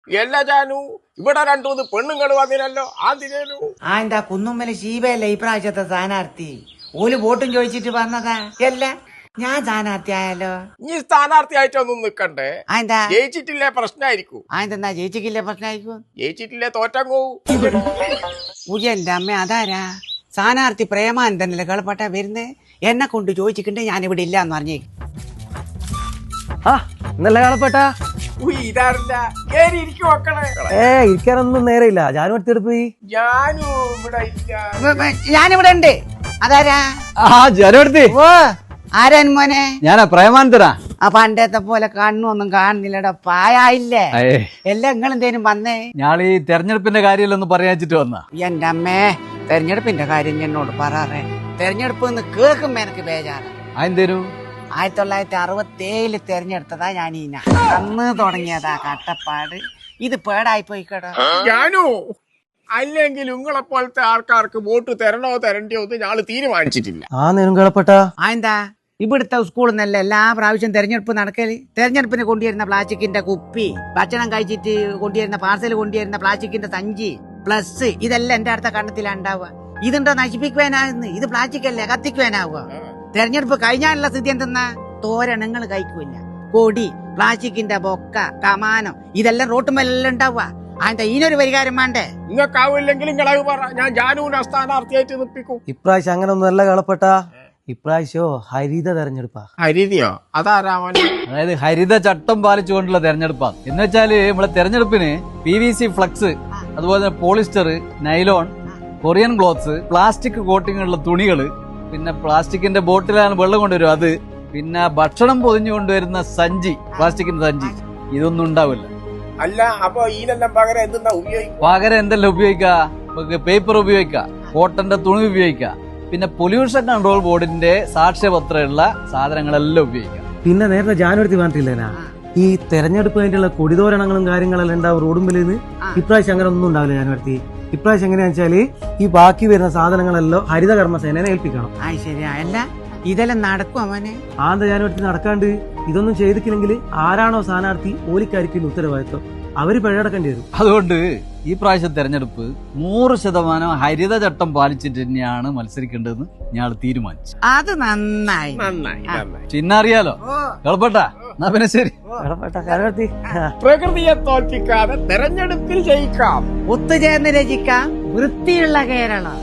എല്ലാ ജാനു ഇവിടെ രണ്ടൂന്ന് പെണ്ണുങ്ങൾ വന്നില്ലല്ലോ ആദ്യം എന്താ കുന്നുമ്മല് ശീബയല്ലേ ഇപ്രാവശ്യത്തെ സ്ഥാനാർത്ഥി ഓല് വോട്ടും ചോദിച്ചിട്ട് വന്നതാ അല്ല ഞാൻ സ്ഥാനാർത്ഥി ആയാലോ? ഈ സ്ഥാനാർത്ഥിയായിട്ടൊന്നും നിക്കണ്ടേ? എന്താ ജയിച്ചിട്ടില്ലേ പ്രശ്നമായിരിക്കും. എന്താ ജയിച്ചിട്ടില്ലേ പ്രശ്നമായിരിക്കും? ജയിച്ചിട്ടില്ലേ തോറ്റങ്ങോ. ഉയ്യന്റെ അമ്മ അതാരാ സ്ഥാനാർത്ഥി പ്രേമാനന്ദനല്ലേ കളപ്പട്ട വരുന്നേ? എന്നെ കൊണ്ട് ചോദിച്ചിട്ടുണ്ട് ഞാൻ ഇവിടെ ഇല്ല എന്ന് പറഞ്ഞേ. എന്നല്ല കളപ്പട്ട ഇതാറില്ല കേറി ഇരിക്കും മക്കളെ. ഇരിക്കാനൊന്നും നേരെയില്ല. ജാനു എടുത്തിട്ട് പോയി. ഞാനും ഇവിടെ ഇല്ല. ഞാനിവിടെ ഉണ്ട്. അതാരാ? ജാനു എടുത്ത്. ഓ ആരാൻ മോനെ? ഞാനാ പ്രേമാനന്ദനാ. പണ്ടത്തെ പോലെ കണ്ണൊന്നും കാണുന്നില്ലടാ, പായായില്ലേ? എല്ലാം നിങ്ങളെന്തേലും വന്നേ? ഞാളീ തെരഞ്ഞെടുപ്പിന്റെ കാര്യമല്ലൊന്ന് പറയാച്ചിട്ട് വന്ന. എന്റെ അമ്മേ തെരഞ്ഞെടുപ്പിന്റെ കാര്യം എന്നോട് പറയാറേ. തെരഞ്ഞെടുപ്പ് കേൾക്കുമ്പോ എനിക്ക് ബേജാറ്. അതെന്തേനു? 1967 തെരഞ്ഞെടുത്തതാ ഞാനീന. അന്ന് തുടങ്ങിയതാ കട്ടപ്പാട്. ഇത് പേടായി പോയിക്കടോ. ഞാനു അല്ലെങ്കിൽ നിങ്ങളെ പോലത്തെ ആൾക്കാർക്ക് വോട്ട് തരണോ തരണ്ടയോ എന്ന് ഞാള് തീരുമാനിച്ചിട്ടില്ല. കളപ്പട്ട എന്താ ഇവിടുത്തെ സ്കൂളിൽ നിന്നല്ല എല്ലാ പ്രാവശ്യം തെരഞ്ഞെടുപ്പ് നടക്കല്. തെരഞ്ഞെടുപ്പിന് കൊണ്ടുവരുന്ന പ്ലാസ്റ്റിക്കിന്റെ കുപ്പി, ഭക്ഷണം കഴിച്ചിട്ട് കൊണ്ടുവരുന്ന പാർസൽ കൊണ്ടുവരുന്ന പ്ലാസ്റ്റിക്കിന്റെ സഞ്ചി, പ്ലസ് ഇതെല്ലാം എന്റെ അടുത്ത കണ്ണത്തിലുണ്ടാവുക. ഇതുണ്ടോ നശിപ്പിക്കുവാനാകുന്നു? ഇത് പ്ലാസ്റ്റിക് അല്ലേ, കത്തിക്കുവാനാവുക. തെരഞ്ഞെടുപ്പ് കഴിഞ്ഞാലുള്ള സ്ഥിതി എന്തെന്നാ? തോരണങ്ങൾ കഴിക്കൂല, കൊടി, പ്ലാസ്റ്റിക്കിന്റെ ബൊക്ക, കമാനം, ഇതെല്ലാം റോട്ടുമെല്ലാം ഉണ്ടാവുക. അതിന്റെ ഇതിനൊരു പരിഹാരം വേണ്ടേ? നിങ്ങൾക്കാവില്ലെങ്കിൽ നിങ്ങളത് പറ, ഞാൻ ജാനുവിനെ സ്ഥാനാർത്ഥിയായിട്ട് നിപ്പിക്കും. ഇപ്രാവശ്യം അങ്ങനെ ഒന്നുമല്ല കളപ്പട്ട. ഇപ്രാവശ്യോ ഹരിത തെരഞ്ഞെടുപ്പാ. ഹരിതയോ? അതാരാമൻ? അതായത് ഹരിത ചട്ടം പാലിച്ചുകൊണ്ടുള്ള തെരഞ്ഞെടുപ്പാണ്. എന്ന് വെച്ചാല് നമ്മളെ തെരഞ്ഞെടുപ്പിന് PVC ഫ്ലക്സ്, അതുപോലെ തന്നെ polyester, nylon, Korean clothes, plastic coating ഉള്ള തുണികള്, പിന്നെ പ്ലാസ്റ്റിക്കിന്റെ ബോട്ടിലാണ് വെള്ളം കൊണ്ടുവരും അത്, പിന്നെ ഭക്ഷണം പൊതിഞ്ഞു കൊണ്ടുവരുന്ന സഞ്ചി, പ്ലാസ്റ്റിക്കിന്റെ സഞ്ചി, ഇതൊന്നും ഉണ്ടാവില്ല. അല്ല അപ്പൊ ഇതിനെല്ലാം പകരം എന്തെന്നാ ഉപയോഗിക്കും? പകരം എന്തെല്ലാം ഉപയോഗിക്കാം? പേപ്പർ ഉപയോഗിക്കാം, കോട്ടന്റെ തുണി ഉപയോഗിക്കാം, പിന്നെ പൊല്യൂഷൻ കൺട്രോൾ ബോർഡിന്റെ സാക്ഷ്യപത്രമുള്ള സാധനങ്ങളെല്ലാം ഉപയോഗിക്കാം. പിന്നെ നേരത്തെ ജാനുവരി പറഞ്ഞിട്ടില്ലേനാ ഈ തെരഞ്ഞെടുപ്പ് കഴിഞ്ഞുള്ള കൊടിതോരണങ്ങളും കാര്യങ്ങളെല്ലാം ഉണ്ടാവും റോഡുമ്പിൽ. ഇപ്രാവശ്യം അങ്ങനെ ഒന്നും ഉണ്ടാവില്ല ജാനുവരി. ഇപ്രാവശ്യം എങ്ങനെയാണെന്ന് വെച്ചാല് ഈ ബാക്കി വരുന്ന സാധനങ്ങളെല്ലാം ഹരിത കർമ്മസേനയെ ഏൽപ്പിക്കണം. ശരിയാ. അല്ല ഇതെല്ലാം നടക്കും അവനെ? ജാനുവരി നടക്കാണ്ട് ഇതൊന്നും ചെയ്തിട്ടില്ലെങ്കിൽ ആരാണോ സ്ഥാനാർത്ഥി ഓലിക്കായിരിക്കും ഉത്തരവാദിത്വം. അവര് പിഴയടക്കേണ്ടി വരും. അതുകൊണ്ട് ഈ പ്രാവശ്യം തെരഞ്ഞെടുപ്പ് 100% ഹരിത ചട്ടം പാലിച്ചിട്ട് തന്നെയാണ് മത്സരിക്കേണ്ടതെന്ന് ഞാൻ തീരുമാനിച്ചു. അത് നന്നായി. ചിഹ്നം അറിയാലോ കളപ്പട്ട. എന്നാ പിന്നെ ശരി. പ്രകൃതിയെ തോൽപ്പിക്കാതെ തെരഞ്ഞെടുപ്പിൽ ജയിക്കാം. ഒത്തുചേർന്ന് രചിക്കാം വൃത്തിയുള്ള കേരളം.